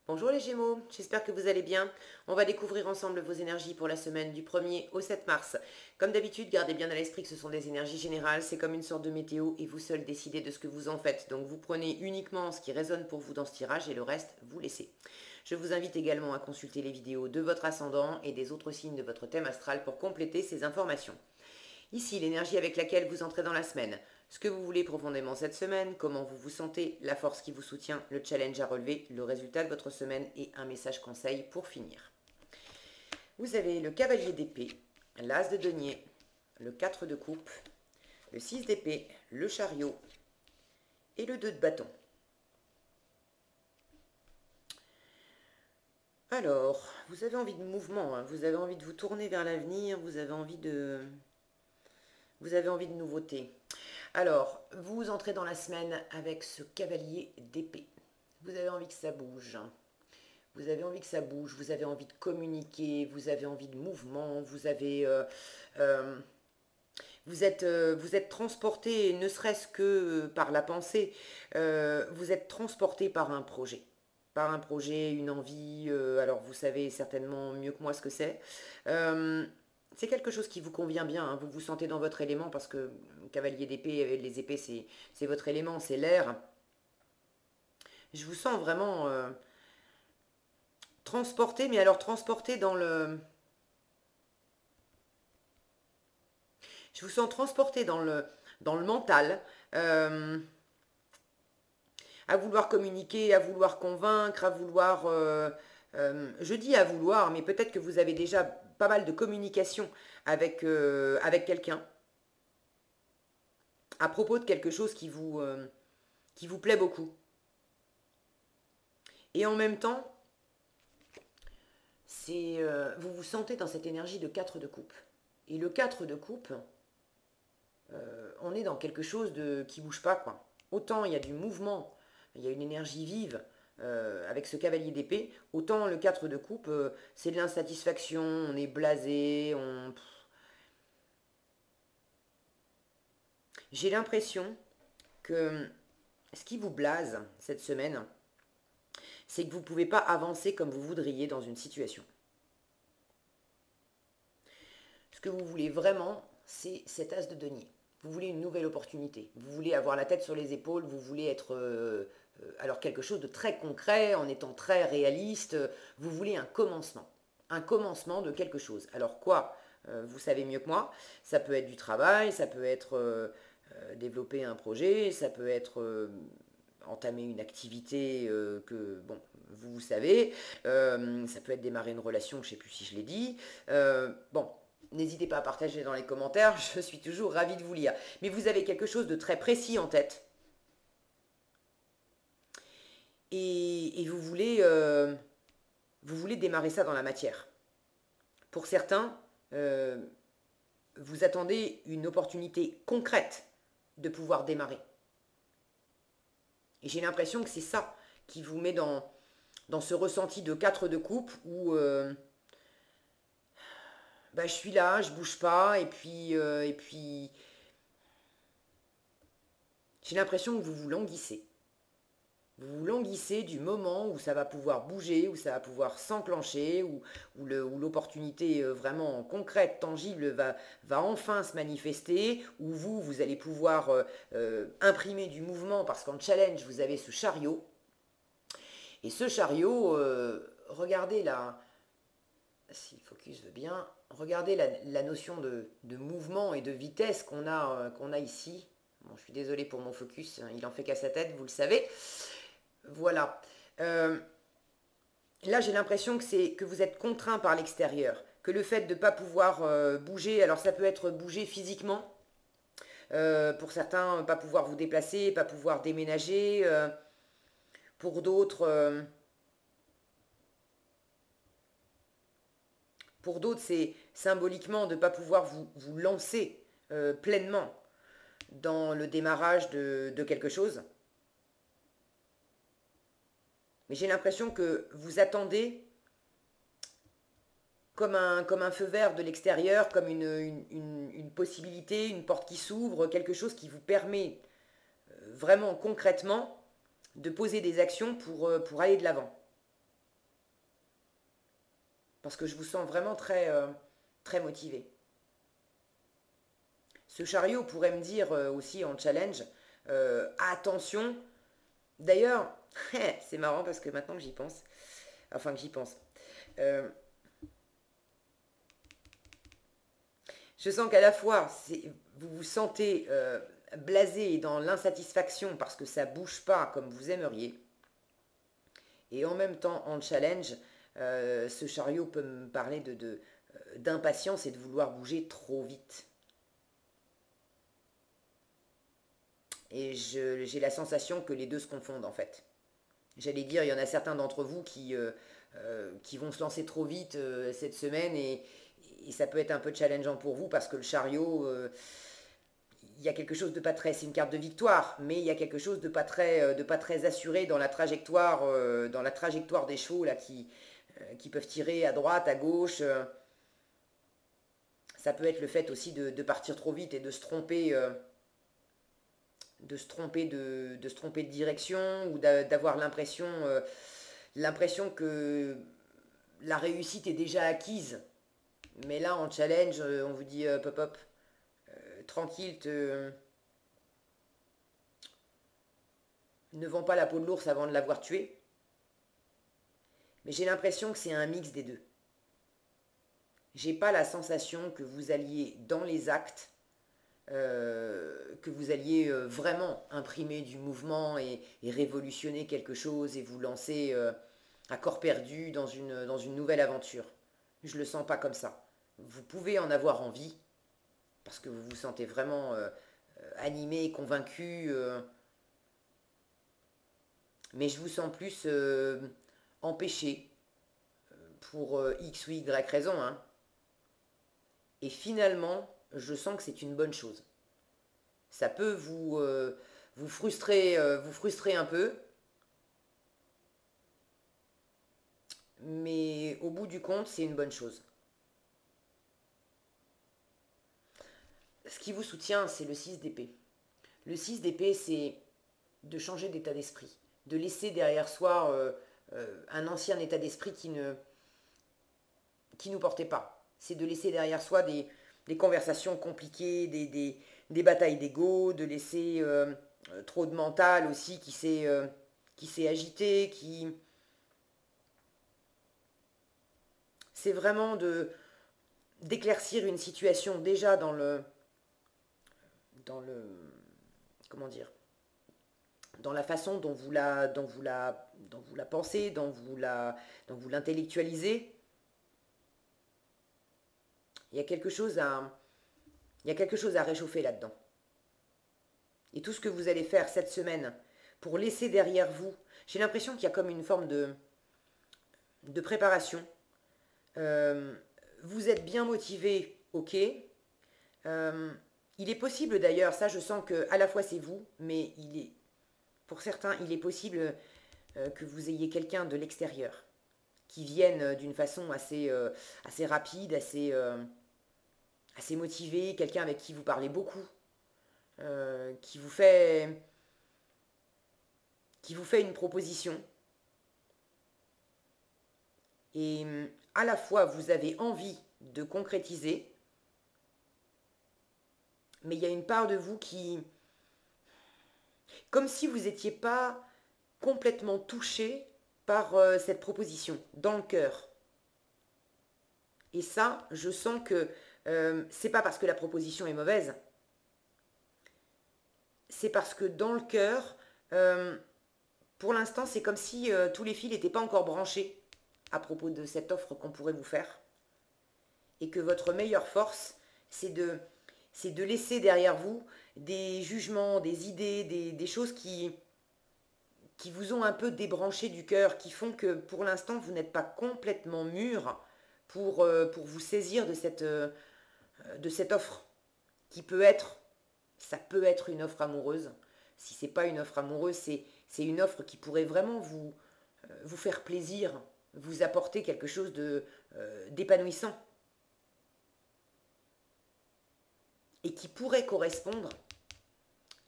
Bonjour les Gémeaux, j'espère que vous allez bien. On va découvrir ensemble vos énergies pour la semaine du 1er au 7 mars. Comme d'habitude, gardez bien à l'esprit que ce sont des énergies générales, c'est comme une sorte de météo et vous seul décidez de ce que vous en faites. Donc vous prenez uniquement ce qui résonne pour vous dans ce tirage et le reste, vous laissez. Je vous invite également à consulter les vidéos de votre ascendant et des autres signes de votre thème astral pour compléter ces informations. Ici, l'énergie avec laquelle vous entrez dans la semaine, ce que vous voulez profondément cette semaine, comment vous vous sentez, la force qui vous soutient, le challenge à relever, le résultat de votre semaine et un message conseil pour finir. Vous avez le cavalier d'épée, l'as de denier, le 4 de coupe, le 6 d'épée, le chariot et le 2 de bâton. Alors, vous avez envie de mouvement, hein, vous avez envie de vous tourner vers l'avenir, vous avez envie de nouveautés. Alors, vous entrez dans la semaine avec ce cavalier d'épée. Vous avez envie que ça bouge. Vous avez envie que ça bouge, vous avez envie de communiquer, vous avez envie de mouvement, vous êtes transporté, ne serait-ce que par la pensée, vous êtes transporté par un projet. Par un projet, une envie, alors vous savez certainement mieux que moi ce que c'est. C'est quelque chose qui vous convient bien, hein. Vous vous sentez dans votre élément parce que cavalier d'épée, les épées, c'est votre élément, c'est l'air. Je vous sens vraiment transporté, mais alors transporté dans le... Je vous sens transporté dans le mental, euh, à vouloir communiquer, à vouloir convaincre, à vouloir... je dis à vouloir, mais peut-être que vous avez déjà pas mal de communication avec quelqu'un à propos de quelque chose qui vous plaît beaucoup. Et en même temps, vous vous sentez dans cette énergie de 4 de coupe. Et le 4 de coupe, on est dans quelque chose qui bouge pas, quoi. Autant il y a du mouvement, il y a une énergie vive avec ce cavalier d'épée, autant le 4 de coupe, c'est de l'insatisfaction, on est blasé, J'ai l'impression que ce qui vous blase cette semaine, c'est que vous ne pouvez pas avancer comme vous voudriez dans une situation. Ce que vous voulez vraiment, c'est cet as de denier. Vous voulez une nouvelle opportunité. Vous voulez avoir la tête sur les épaules, vous voulez être alors quelque chose de très concret, en étant très réaliste. Vous voulez un commencement de quelque chose. Alors quoi? Vous savez mieux que moi. Ça peut être du travail, ça peut être développer un projet, ça peut être entamer une activité que, bon, vous savez, ça peut être démarrer une relation, je ne sais plus si je l'ai dit. Bon, n'hésitez pas à partager dans les commentaires, je suis toujours ravie de vous lire. Mais vous avez quelque chose de très précis en tête. Et vous voulez démarrer ça dans la matière. Pour certains, vous attendez une opportunité concrète de pouvoir démarrer. Et j'ai l'impression que c'est ça qui vous met dans ce ressenti de 4 de coupe où je suis là, je bouge pas, et puis j'ai l'impression que vous vous languissez. Vous vous languissez du moment où ça va pouvoir bouger, où ça va pouvoir s'enclencher, où l'opportunité vraiment concrète, tangible va enfin se manifester, où vous allez pouvoir imprimer du mouvement parce qu'en challenge, vous avez ce chariot. Et ce chariot, regardez là, si le focus veut bien, regardez la notion de mouvement et de vitesse qu'on a ici. Bon, je suis désolée pour mon focus, hein, il en fait qu'à sa tête, vous le savez. Voilà. Là, j'ai l'impression que vous êtes contraint par l'extérieur, que le fait de ne pas pouvoir bouger, alors ça peut être bouger physiquement, pour certains, pas pouvoir vous déplacer, pas pouvoir déménager, pour d'autres, c'est symboliquement de ne pas pouvoir vous lancer pleinement dans le démarrage de quelque chose. Mais j'ai l'impression que vous attendez comme un feu vert de l'extérieur, comme une possibilité, une porte qui s'ouvre, quelque chose qui vous permet vraiment concrètement de poser des actions pour aller de l'avant. parce que je vous sens vraiment très motivé. Ce chariot pourrait me dire aussi en challenge, attention. D'ailleurs, c'est marrant parce que maintenant que j'y pense, enfin que j'y pense, euh, je sens qu'à la fois, vous vous sentez blasé et dans l'insatisfaction parce que ça bouge pas comme vous aimeriez, et en même temps en challenge, ce chariot peut me parler d'impatience et de vouloir bouger trop vite. Et j'ai la sensation que les deux se confondent en fait. J'allais dire, il y en a certains d'entre vous qui vont se lancer trop vite cette semaine et ça peut être un peu challengeant pour vous parce que le chariot, il y a quelque chose de pas très, c'est une carte de victoire, mais il y a quelque chose de pas très assuré dans la trajectoire des chevaux là qui peuvent tirer à droite, à gauche. Ça peut être le fait aussi de partir trop vite et de se tromper. De se tromper de direction ou d'avoir l'impression que la réussite est déjà acquise. Mais là, en challenge, on vous dit hop hop, tranquille, ne vends pas la peau de l'ours avant de l'avoir tué. Mais j'ai l'impression que c'est un mix des deux. J'ai pas la sensation que vous alliez dans les actes que vous alliez vraiment imprimer du mouvement et révolutionner quelque chose et vous lancer à corps perdu dans une nouvelle aventure. Je ne le sens pas comme ça. Vous pouvez en avoir envie, parce que vous vous sentez vraiment animé, convaincu, mais je vous sens plus empêché pour X ou Y raison. Hein. Et finalement, je sens que c'est une bonne chose. Ça peut vous frustrer un peu, mais au bout du compte, c'est une bonne chose. Ce qui vous soutient, c'est le 6 d'épée. Le 6 d'épée, c'est de changer d'état d'esprit, de laisser derrière soi un ancien état d'esprit qui nous portait pas. C'est de laisser derrière soi des conversations compliquées, des batailles d'ego, de laisser trop de mental aussi qui s'est agité, c'est vraiment d'éclaircir une situation déjà dans le comment dire dans la façon dont vous la pensez, dont vous l'intellectualisez. Il y a quelque chose il y a quelque chose à réchauffer là-dedans. Et tout ce que vous allez faire cette semaine pour laisser derrière vous, j'ai l'impression qu'il y a comme une forme de préparation. Euh, vous êtes bien motivé, ok. Il est possible d'ailleurs, ça je sens que à la fois c'est vous, mais pour certains, il est possible que vous ayez quelqu'un de l'extérieur qui vienne d'une façon assez rapide, assez motivé, quelqu'un avec qui vous parlez beaucoup, qui vous fait une proposition. Et à la fois, vous avez envie de concrétiser, mais il y a une part de vous comme si vous n'étiez pas complètement touché par cette proposition, dans le cœur. Et ça, je sens que c'est pas parce que la proposition est mauvaise, c'est parce que dans le cœur, pour l'instant, c'est comme si tous les fils n'étaient pas encore branchés à propos de cette offre qu'on pourrait vous faire. Et que votre meilleure force, c'est de laisser derrière vous des jugements, des idées, des choses qui vous ont un peu débranché du cœur, qui font que pour l'instant, vous n'êtes pas complètement mûr pour vous saisir de cette offre, qui peut être, ça peut être une offre amoureuse. Si c'est pas une offre amoureuse, c'est une offre qui pourrait vraiment vous faire plaisir, vous apporter quelque chose d'épanouissant. Et qui pourrait correspondre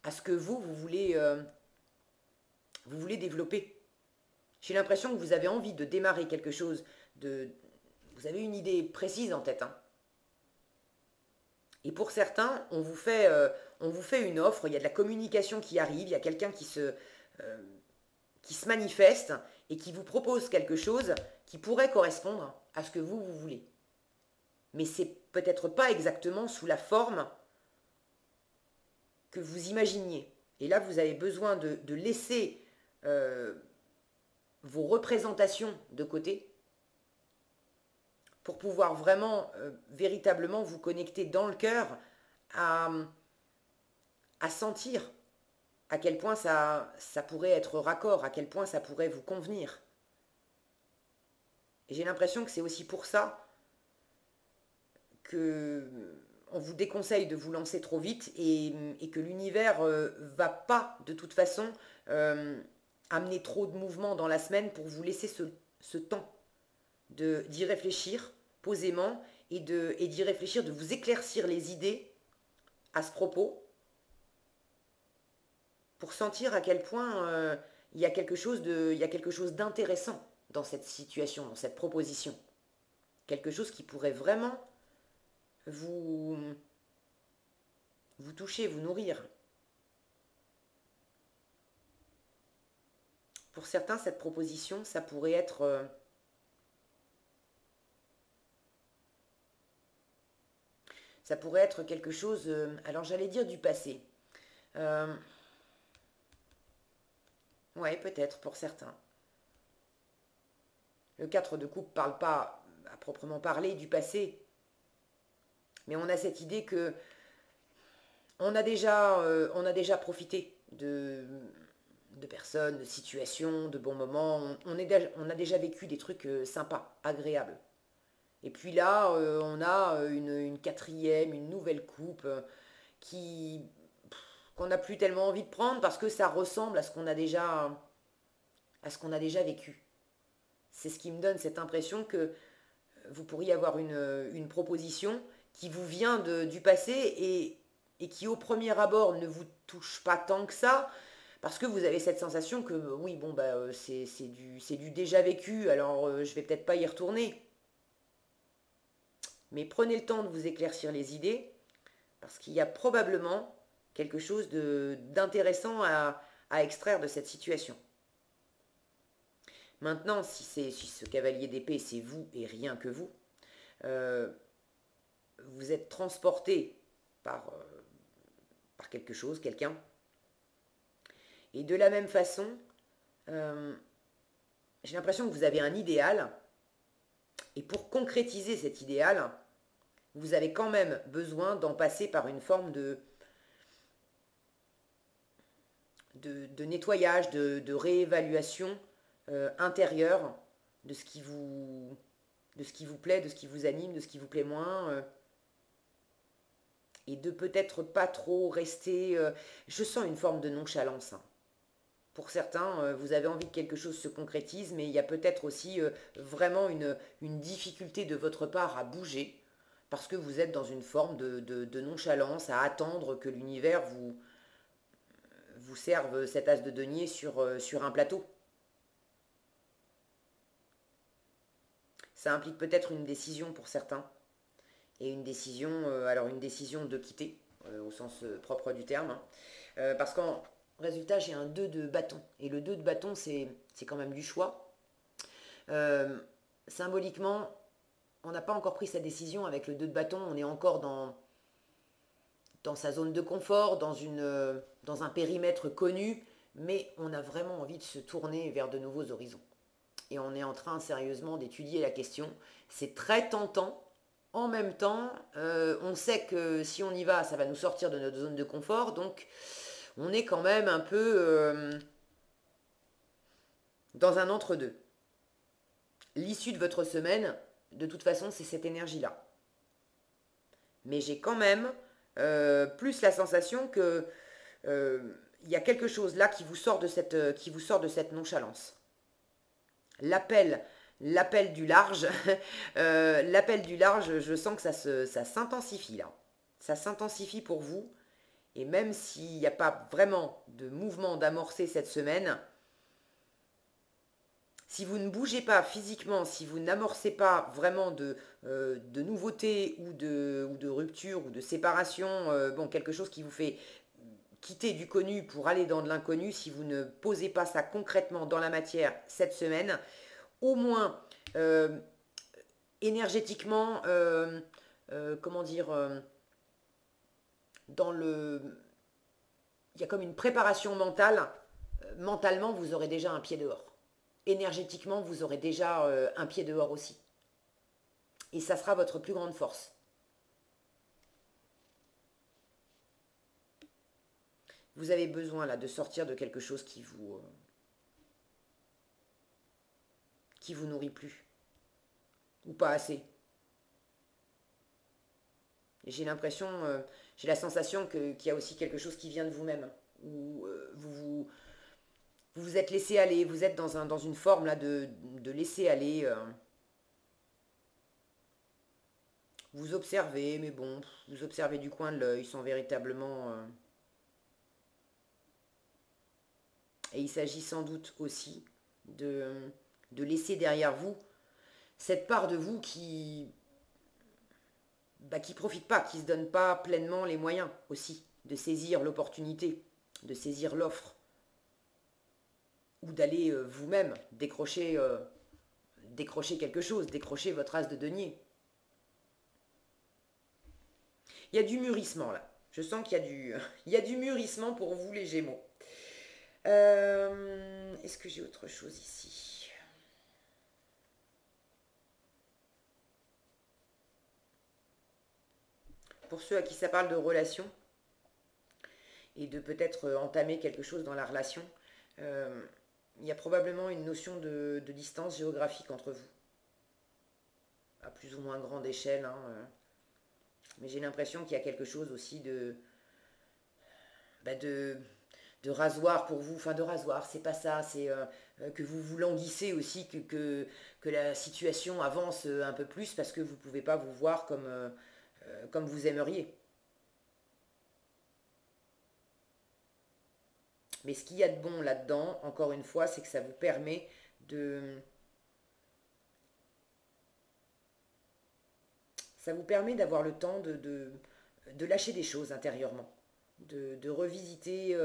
à ce que vous voulez développer. J'ai l'impression que vous avez envie de démarrer quelque chose, vous avez une idée précise en tête, hein. Et pour certains, on vous fait une offre, il y a de la communication qui arrive, il y a quelqu'un qui se manifeste et qui vous propose quelque chose qui pourrait correspondre à ce que vous voulez. Mais c'est peut-être pas exactement sous la forme que vous imaginiez. Et là, vous avez besoin de laisser vos représentations de côté pour pouvoir vraiment, véritablement vous connecter dans le cœur à, à sentir à quel point ça pourrait être raccord, à quel point ça pourrait vous convenir. Et j'ai l'impression que c'est aussi pour ça que on vous déconseille de vous lancer trop vite et que l'univers va pas de toute façon amener trop de mouvements dans la semaine pour vous laisser ce temps d'y réfléchir posément et d'y réfléchir, de vous éclaircir les idées à ce propos pour sentir à quel point il y a quelque chose d'intéressant dans cette situation, dans cette proposition. Quelque chose qui pourrait vraiment vous, vous toucher, vous nourrir. Pour certains, cette proposition, ça pourrait être quelque chose, alors j'allais dire du passé. Ouais, peut-être pour certains. Le 4 de coupe ne parle pas à proprement parler du passé, mais on a cette idée que on a déjà profité de personnes, de situations, de bons moments. On a déjà vécu des trucs sympas, agréables. Et puis là, on a une quatrième, une nouvelle coupe qui qu'on n'a plus tellement envie de prendre parce que ça ressemble à ce qu'on a déjà vécu. C'est ce qui me donne cette impression que vous pourriez avoir une proposition qui vous vient du passé et qui au premier abord ne vous touche pas tant que ça, parce que vous avez cette sensation que oui, bon, bah, c'est du déjà vécu, alors je vais peut-être pas y retourner. Mais prenez le temps de vous éclaircir les idées, parce qu'il y a probablement quelque chose d'intéressant à extraire de cette situation. Maintenant, si ce cavalier d'épée, c'est vous et rien que vous, vous êtes transporté par quelque chose, quelqu'un. Et de la même façon, j'ai l'impression que vous avez un idéal. Et pour concrétiser cet idéal, vous avez quand même besoin d'en passer par une forme de nettoyage, de réévaluation intérieure de ce qui vous plaît, de ce qui vous anime, de ce qui vous plaît moins. Et de peut-être pas trop rester... je sens une forme de nonchalance, hein. Pour certains, vous avez envie que quelque chose se concrétise, mais il y a peut-être aussi vraiment une difficulté de votre part à bouger, parce que vous êtes dans une forme de nonchalance, à attendre que l'univers vous serve cet as de denier sur un plateau. Ça implique peut-être une décision pour certains, et une décision, une décision de quitter, au sens propre du terme, hein. Parce qu'en résultat, j'ai un 2 de bâton. Et le 2 de bâton, c'est quand même du choix. Symboliquement, on n'a pas encore pris sa décision avec le 2 de bâton. On est encore dans sa zone de confort, dans un périmètre connu. Mais on a vraiment envie de se tourner vers de nouveaux horizons. Et on est en train sérieusement d'étudier la question. C'est très tentant. En même temps, on sait que si on y va, ça va nous sortir de notre zone de confort. Donc, on est quand même un peu dans un entre-deux. L'issue de votre semaine, de toute façon, c'est cette énergie-là. Mais j'ai quand même plus la sensation que y a quelque chose là qui vous sort de cette nonchalance. L'appel du large, l'appel du large, je sens que ça s'intensifie là. Ça s'intensifie pour vous. Et même s'il n'y a pas vraiment de mouvement d'amorcer cette semaine, Si vous ne bougez pas physiquement, si vous n'amorcez pas vraiment de nouveautés ou de rupture ou de séparation, bon, quelque chose qui vous fait quitter du connu pour aller dans de l'inconnu, si vous ne posez pas ça concrètement dans la matière cette semaine, au moins énergétiquement, comment dire, dans le... Il y a comme une préparation mentale. Mentalement, vous aurez déjà un pied dehors. Énergétiquement, vous aurez déjà un pied dehors aussi. Et ça sera votre plus grande force. Vous avez besoin là de sortir de quelque chose qui vous nourrit plus. Ou pas assez. J'ai l'impression, j'ai la sensation qu'il y a aussi quelque chose qui vient de vous-même. Où vous vous êtes laissé aller, vous êtes dans une forme là de laisser aller. Vous observez, mais bon, vous observez du coin de l'œil sans véritablement... Et il s'agit sans doute aussi de laisser derrière vous cette part de vous qui profite pas, qui se donne pas pleinement les moyens aussi de saisir l'opportunité, de saisir l'offre, ou d'aller vous-même décrocher quelque chose, décrocher votre as de denier. Il y a du mûrissement là. Je sens qu'il y a il y a du mûrissement pour vous les Gémeaux. Est-ce que j'ai autre chose ici? Pour ceux à qui ça parle de relation et de peut-être entamer quelque chose dans la relation, il y a probablement une notion de distance géographique entre vous, à plus ou moins grande échelle, hein, mais j'ai l'impression qu'il y a quelque chose aussi de rasoir pour vous, enfin de rasoir, c'est pas ça, c'est que vous vous languissez aussi, que la situation avance un peu plus parce que vous ne pouvez pas vous voir comme vous aimeriez. Mais ce qu'il y a de bon là-dedans, encore une fois, c'est que ça vous permet ça vous permet d'avoir le temps de lâcher des choses intérieurement, de revisiter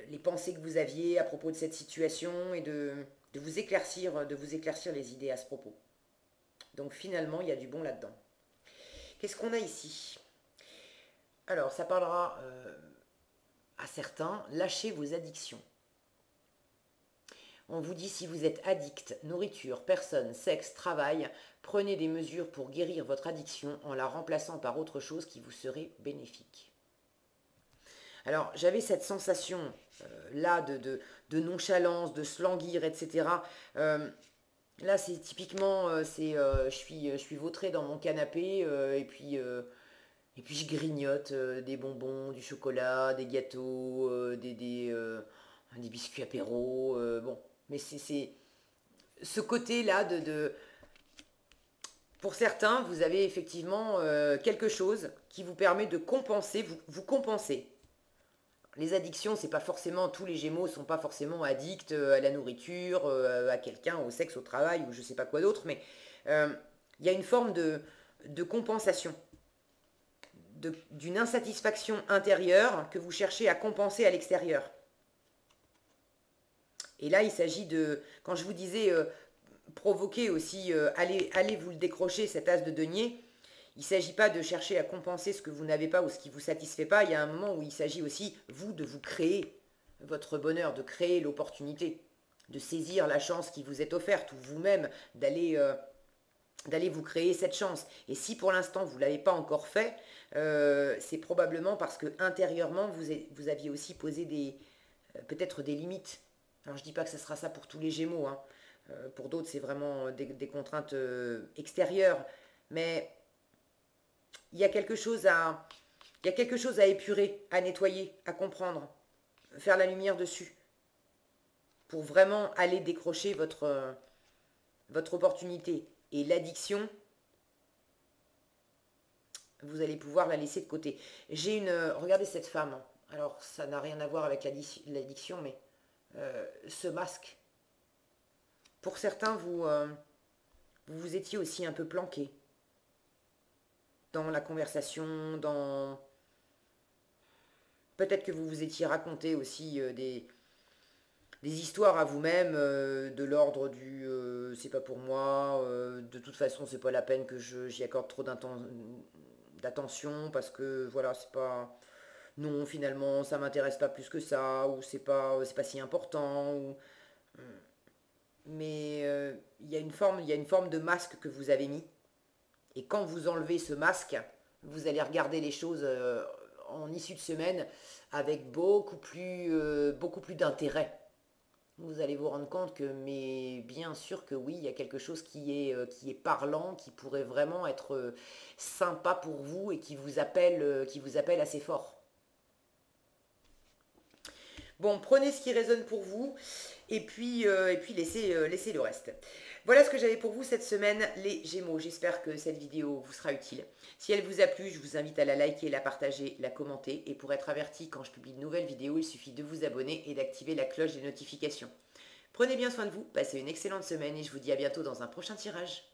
les pensées que vous aviez à propos de cette situation et de vous éclaircir les idées à ce propos. Donc finalement, il y a du bon là-dedans. Qu'est-ce qu'on a ici? Alors, ça parlera à certains, lâchez vos addictions. On vous dit si vous êtes addict, nourriture, personne, sexe, travail, prenez des mesures pour guérir votre addiction en la remplaçant par autre chose qui vous serait bénéfique. Alors j'avais cette sensation là de nonchalance, de se languir, etc. Là c'est typiquement, je suis vautrée dans mon canapé et puis je grignote des bonbons, du chocolat, des gâteaux, des biscuits apéro. Bon, mais c'est ce côté-là pour certains, vous avez effectivement quelque chose qui vous permet de compenser, vous compensez. Les addictions, c'est pas forcément, tous les Gémeaux sont pas forcément addicts à la nourriture, à quelqu'un, au sexe, au travail, ou je sais pas quoi d'autre, mais il y a une forme de compensation, d'une insatisfaction intérieure que vous cherchez à compenser à l'extérieur. Et là, il s'agit quand je vous disais provoquer aussi, allez vous le décrocher, cet as de denier, il ne s'agit pas de chercher à compenser ce que vous n'avez pas ou ce qui ne vous satisfait pas. Il y a un moment où il s'agit aussi, vous, de vous créer votre bonheur, de créer l'opportunité, de saisir la chance qui vous est offerte, ou vous-même d'aller vous créer cette chance. Et si pour l'instant vous ne l'avez pas encore fait, c'est probablement parce que intérieurement vous aviez aussi posé peut-être des limites. Alors je ne dis pas que ce sera ça pour tous les Gémeaux, hein. Pour d'autres c'est vraiment des contraintes extérieures, mais il y a quelque chose à épurer, à nettoyer, à comprendre, faire la lumière dessus, pour vraiment aller décrocher votre opportunité. Et l'addiction, vous allez pouvoir la laisser de côté. Regardez cette femme. Alors, ça n'a rien à voir avec l'addiction, mais ce masque. Pour certains, vous vous étiez aussi un peu planqué dans la conversation, dans... Peut-être que vous vous étiez raconté aussi des histoires à vous-même de l'ordre du c'est pas pour moi, de toute façon c'est pas la peine que j'y accorde trop d'attention parce que voilà, c'est pas... Non, finalement, ça m'intéresse pas plus que ça, ou c'est pas si important, ou... Mais il y a une forme de masque que vous avez mis. Et quand vous enlevez ce masque, vous allez regarder les choses en issue de semaine avec beaucoup plus d'intérêt. Vous allez vous rendre compte que, mais bien sûr que oui, il y a quelque chose qui est parlant, qui pourrait vraiment être sympa pour vous et qui vous appelle assez fort. Bon, prenez ce qui résonne pour vous et puis laissez le reste. Voilà ce que j'avais pour vous cette semaine, les Gémeaux. J'espère que cette vidéo vous sera utile. Si elle vous a plu, je vous invite à la liker, la partager, la commenter. Et pour être averti quand je publie de nouvelles vidéos, il suffit de vous abonner et d'activer la cloche des notifications. Prenez bien soin de vous, passez une excellente semaine et je vous dis à bientôt dans un prochain tirage.